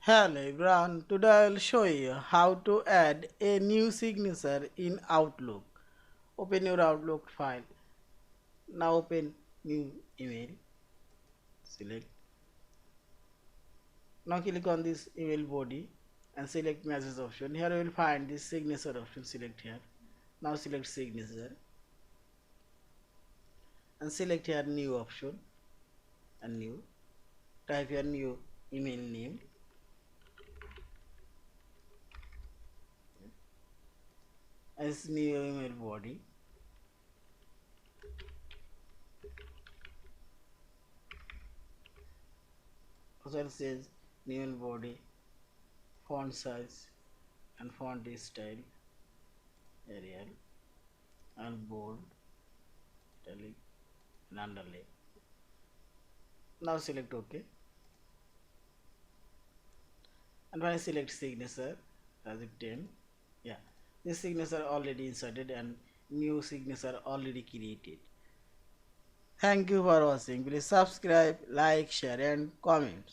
Hello everyone, today I will show you how to add a new signature in Outlook. Open your Outlook file. Now open new email. Select. Now click on this email body and select message option. Here you will find this signature option. Select here. Now select signature and select here new option and new. Type your new email name as new email body. Also says new email body, font size and font style, Arial and bold, italic and underline. Now select OK and when I select signature as it 10, yeah, this signature already inserted and new signature already created. Thank you for watching. Please subscribe, like, share and comment.